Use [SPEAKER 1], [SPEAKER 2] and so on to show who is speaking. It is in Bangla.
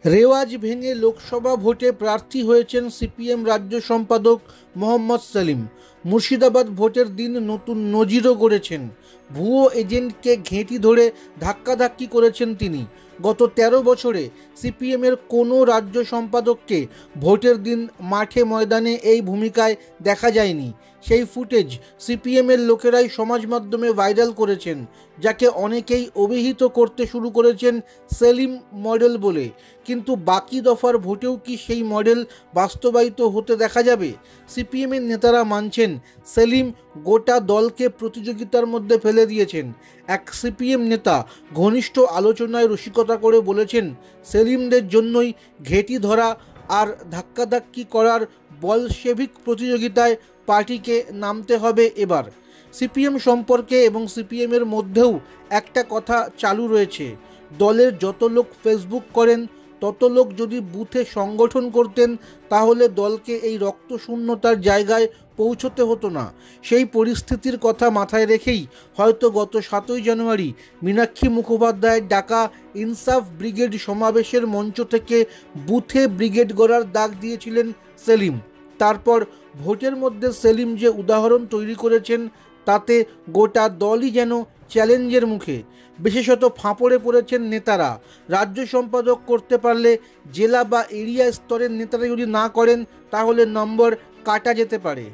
[SPEAKER 1] রেওয়াজ ভেঙে লোকসভা ভোটে প্রার্থী হয়েছেন সিপিএম রাজ্য সম্পাদক মোহাম্মদ সেলিম। মুর্শিদাবাদ ভোটের দিন নতুন নজিরও গড়েছেন। ভুয়ো এজেন্টকে ঘেঁটি ধরে ধাক্কাধাক্কি করেছেন তিনি। গত ১৩ বছরে সিপিএমের কোনো রাজ্য সম্পাদককে ভোটের দিন মাঠে ময়দানে এই ভূমিকায় দেখা যায়নি। সেই ফুটেজ সিপিএমের লোকেরাই সমাজ মাধ্যমে ভাইরাল করেছেন, যাকে অনেকেই অভিহিত করতে শুরু করেছেন সেলিম মডেল বলে। কিন্তু বাকি দফার ভোটেও কি সেই মডেল বাস্তবায়িত হতে দেখা যাবে? সিপিএমের নেতারা মানছেন সেলিম গোটা দলকে প্রতিযোগিতার মধ্যে ফেলে দিয়েছেন। এক সিপিএম নেতা ঘনিষ্ঠ আলোচনায় রসিকতা করে বলেছেন, সেলিমদের জন্যই ঘেঁটি ধরা আর ধাক্কাধাক্কি করার বলশেভিক প্রতিযোগিতায় পার্টিকে নামতে হবে এবার। সিপিএম সম্পর্কে এবং সিপিএমের মধ্যেও একটা কথা চালু রয়েছে, দলের যত লোক ফেসবুক করেন তত লোক যদি বুথে সংগঠন করতেন তাহলে দলকে এই রক্তশূন্যতার জায়গায় পৌঁছতে হতো না। সেই পরিস্থিতির কথা মাথায় রেখেই হয়তো গত ৭ই জানুয়ারি মীনাক্ষী মুখোপাধ্যায়ের ডাকা ইনসাফ ব্রিগেড সমাবেশের মঞ্চ থেকে বুথে ব্রিগেড গড়ার ডাক দিয়েছিলেন সেলিম। তারপর ভোটের মধ্যে সেলিম যে উদাহরণ তৈরি করেছেন তাতে গোটা দলই যেন চ্যালেঞ্জের মুখে। বিশেষত ফাঁপড়ে পড়েছেন নেতারা। রাজ্য সম্পাদক করতে পারলে জেলা বা এরিয়া স্তরের নেতারা যদি না করেন তাহলে নম্বর কাটা যেতে পারে।